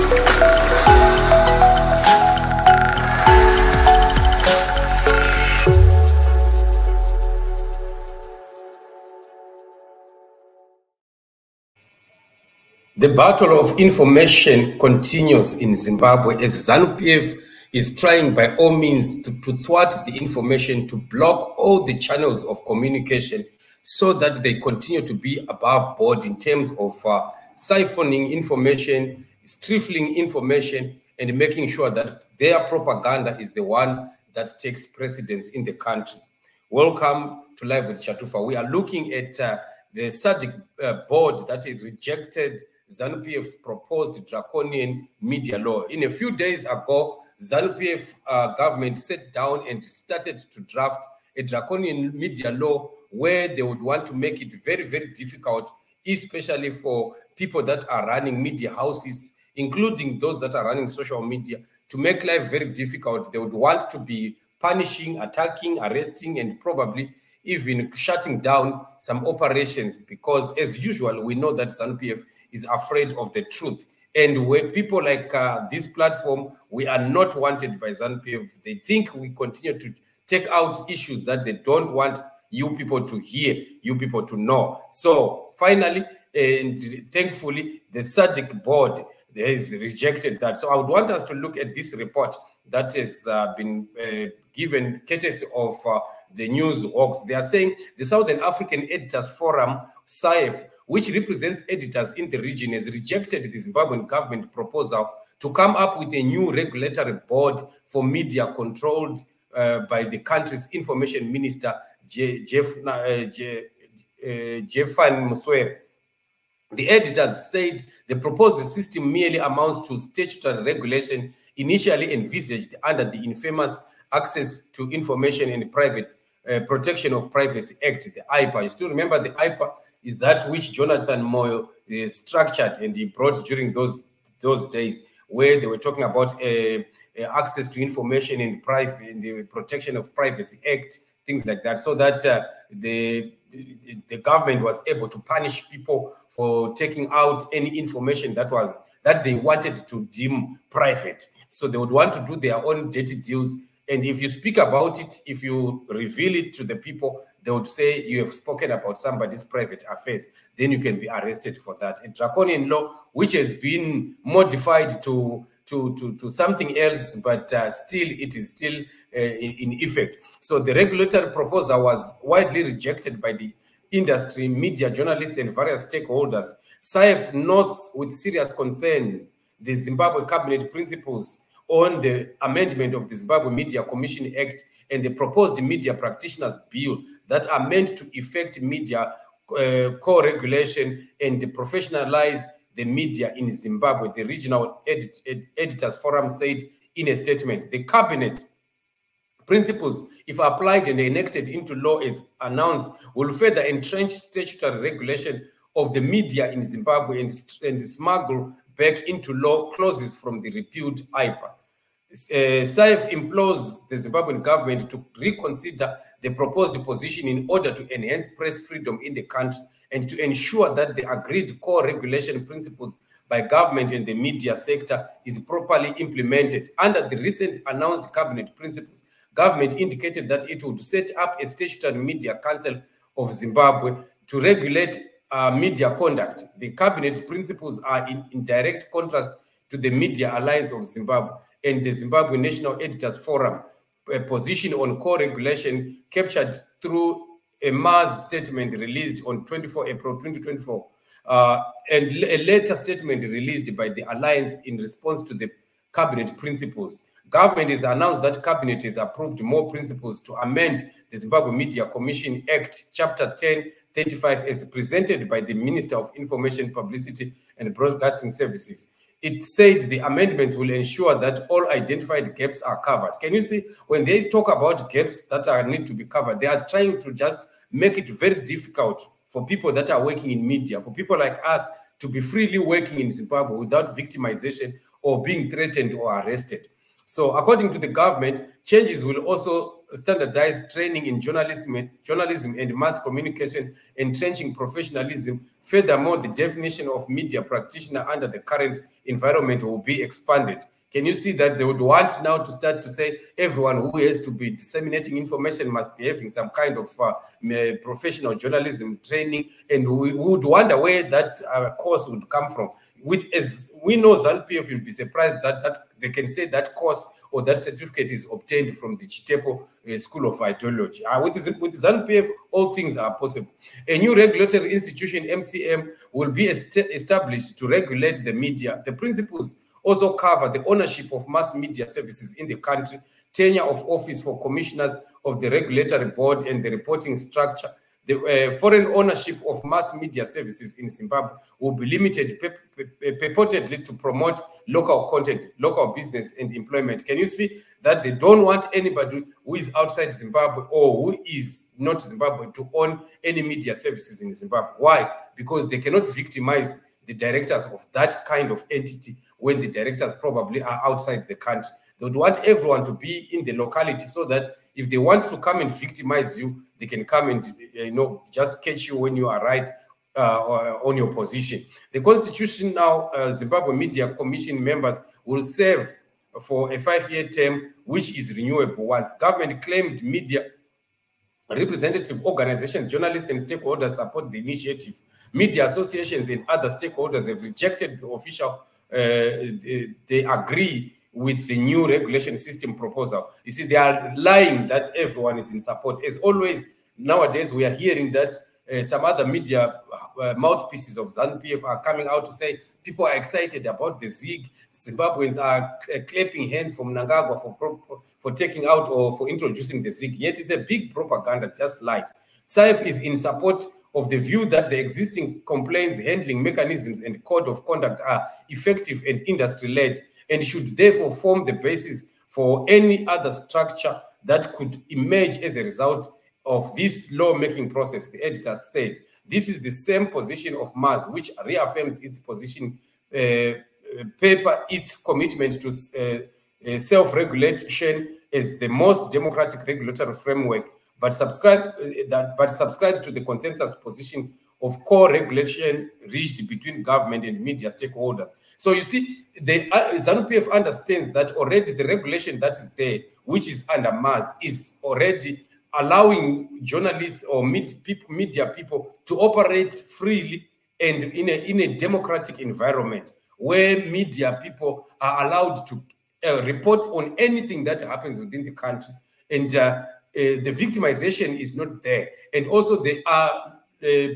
The battle of information continues in Zimbabwe as ZANU-PF is trying by all means to thwart the information, to block all the channels of communication so that they continue to be above board in terms of siphoning information, stifling information, and making sure that their propaganda is the one that takes precedence in the country. Welcome to Live with Chatufa. We are looking at the Sadc board that is rejected ZANU-PF's proposed draconian media law. In a few days ago, ZANU-PF government sat down and started to draft a draconian media law where they would want to make it very, very difficult, especially for people that are running media houses, including those that are running social media, to make life very difficult. They would want to be punishing, attacking, arresting, and probably even shutting down some operations, because as usual, we know that ZANU-PF is afraid of the truth. And when people like this platform, we are not wanted by ZANU-PF. They think we continue to take out issues that they don't want you people to hear, you people to know. So finally, and thankfully, the Sadc board has rejected that. So I would want us to look at this report that has been given courtesy of the news hawks. They are saying the Southern African Editors Forum, SAEF, which represents editors in the region, has rejected the Zimbabwean government proposal to come up with a new regulatory board for media controlled by the country's information minister, Jeffan Muswere. The editors said the proposed system merely amounts to statutory regulation initially envisaged under the infamous Access to Information and Private Protection of Privacy Act, the IPA. You still remember the IPA is that which Jonathan Moyo structured and he brought during those days, where they were talking about access to information and the Protection of Privacy Act, things like that, so that the government was able to punish people for taking out any information that they wanted to deem private. So they would want to do their own dirty deals. And if you speak about it, if you reveal it to the people, they would say you have spoken about somebody's private affairs. Then you can be arrested for that. A draconian law, which has been modified to something else, but still it is still in effect. So the regulatory proposal was widely rejected by the industry, media, journalists, and various stakeholders. SAEF notes with serious concern the Zimbabwe Cabinet principles on the amendment of the Zimbabwe Media Commission Act and the proposed Media Practitioners Bill that are meant to effect media co-regulation and professionalize the media in Zimbabwe, the Regional Editors Forum said in a statement. The Cabinet principles, if applied and enacted into law as announced, will further entrench statutory regulation of the media in Zimbabwe and smuggle back into law clauses from the repealed IPA. SAEF implores the Zimbabwean government to reconsider the proposed position in order to enhance press freedom in the country and to ensure that the agreed core regulation principles by government and the media sector is properly implemented. Under the recent announced cabinet principles, government indicated that it would set up a statutory media council of Zimbabwe to regulate media conduct. The cabinet principles are in direct contrast to the Media Alliance of Zimbabwe and the Zimbabwe National Editors Forum, a position on co-regulation captured through a Mars statement released on 24 April 2024, and a later statement released by the Alliance in response to the cabinet principles. Government has announced that cabinet has approved more principles to amend the Zimbabwe Media Commission Act, Chapter 1035, as presented by the Minister of Information, Publicity and Broadcasting Services. It said the amendments will ensure that all identified gaps are covered. Can you see, when they talk about gaps that need to be covered, they are trying to just make it very difficult for people that are working in media, for people like us to be freely working in Zimbabwe without victimization or being threatened or arrested. So according to the government, changes will also standardized training in journalism and mass communication, entrenching professionalism. Furthermore, the definition of media practitioner under the current environment will be expanded. Can you see that they would want now to start to say everyone who has to be disseminating information must be having some kind of professional journalism training, and we would wonder where that course would come from. As we know, ZANU-PF will be surprised that they can say that course or that certificate is obtained from the Chitepo School of Ideology. With ZANU-PF, all things are possible. A new regulatory institution, MCM, will be established to regulate the media. The principles also cover the ownership of mass media services in the country, tenure of office for commissioners of the regulatory board, and the reporting structure. The foreign ownership of mass media services in Zimbabwe will be limited purportedly to promote local content, local business, and employment. Can you see that they don't want anybody who is outside Zimbabwe or who is not Zimbabwe to own any media services in Zimbabwe? Why? Because they cannot victimize the directors of that kind of entity when the directors probably are outside the country. They would want everyone to be in the locality so that if they want to come and victimize you, they can come and just catch you when you are right on your position. The constitution now, Zimbabwe Media Commission members will serve for a 5-year term, which is renewable once. Government claimed media representative organizations, journalists, and stakeholders support the initiative. Media associations and other stakeholders have rejected the official. They agree with the new regulation system proposal. You see, they are lying that everyone is in support. As always, nowadays we are hearing that some other media mouthpieces of ZANU-PF are coming out to say people are excited about the ZIG. Zimbabweans are clapping hands from MNANGAGWA for taking out or for introducing the ZIG. Yet it's a big propaganda, it's just lies. SAEF is in support of the view that the existing complaints handling mechanisms and code of conduct are effective and industry-led, and should therefore form the basis for any other structure that could emerge as a result of this law-making process, the editor said. This is the same position of MAS, which reaffirms its position, its commitment to self-regulation as the most democratic regulatory framework, but subscribes to the consensus position of co-regulation reached between government and media stakeholders. So you see, the ZANU-PF understands that already the regulation that is there, which is under MAS, is already allowing journalists or media people to operate freely and in a democratic environment where media people are allowed to report on anything that happens within the country. And the victimization is not there. And also there are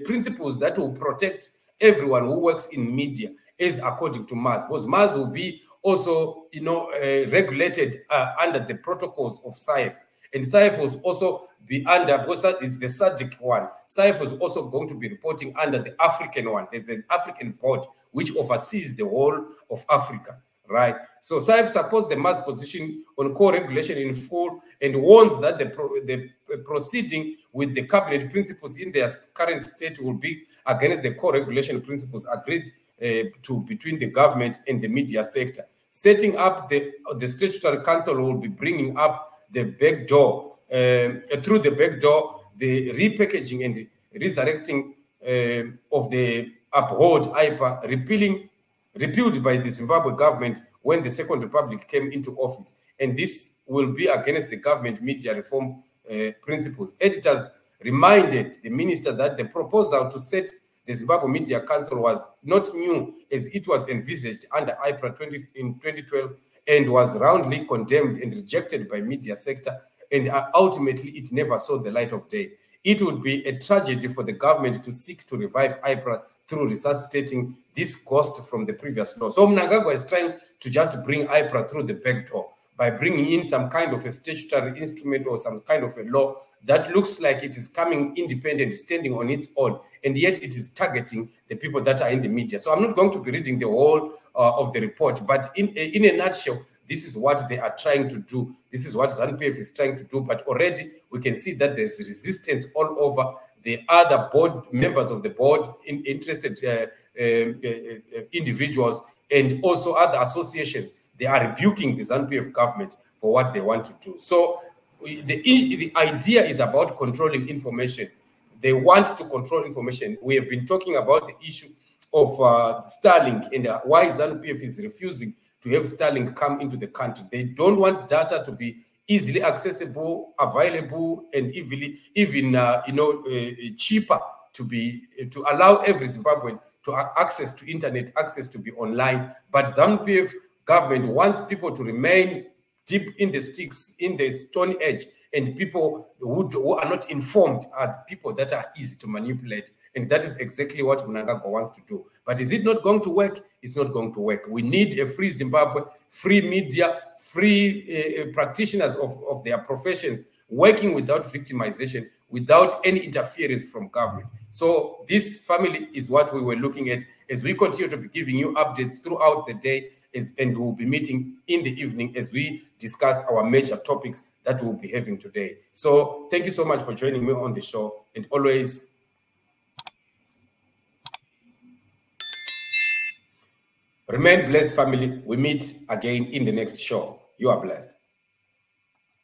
principles that will protect everyone who works in media as according to MAS, because MAS will be also, regulated under the protocols of SAEF. And SAEF will also be under, because that is the Sadc one. SAEF is also going to be reporting under the African one. There's an African board which oversees the whole of Africa, right? So SAEF supports the MAS position on co-regulation in full and warns that the proceeding with the cabinet principles in their current state will be against the co-regulation principles agreed to between the government and the media sector. Setting up the statutory council will be bringing up the back door, through the back door, the repackaging and resurrecting of the abhorred IPA, repealed by the Zimbabwe government when the Second Republic came into office. And this will be against the government media reform principles. Editors reminded the minister that the proposal to set the Zimbabwe Media Council was not new, as it was envisaged under IPRA in 2012 and was roundly condemned and rejected by media sector, and ultimately it never saw the light of day. It would be a tragedy for the government to seek to revive IPRA through resuscitating this ghost from the previous law. So MNANGAGWA is trying to just bring IPRA through the back door by bringing in some kind of a statutory instrument or some kind of a law that looks like it is coming independent, standing on its own, and yet it is targeting the people that are in the media. So I'm not going to be reading the whole of the report, but in a nutshell, this is what they are trying to do. This is what ZANU-PF is trying to do, but already we can see that there's resistance all over. The other board members of the board, interested individuals, and also other associations, they are rebuking the ZANU-PF government for what they want to do. So the idea is about controlling information. They want to control information. We have been talking about the issue of Starlink and why ZANU-PF is refusing to have Starlink come into the country. They don't want data to be easily accessible, available, and even cheaper to allow every Zimbabwean to access to internet, access to be online. But ZANU-PF government wants people to remain deep in the sticks, in the stone age, and people who are not informed are people that are easy to manipulate. And that is exactly what MNANGAGWA wants to do. But is it not going to work? It's not going to work. We need a free Zimbabwe, free media, free practitioners of their professions, working without victimization, without any interference from government. So this family is what we were looking at as we continue to be giving you updates throughout the day, and we'll be meeting in the evening as we discuss our major topics that we'll be having today. So thank you so much for joining me on the show, and always remain blessed, family. We meet again in the next show. You are blessed.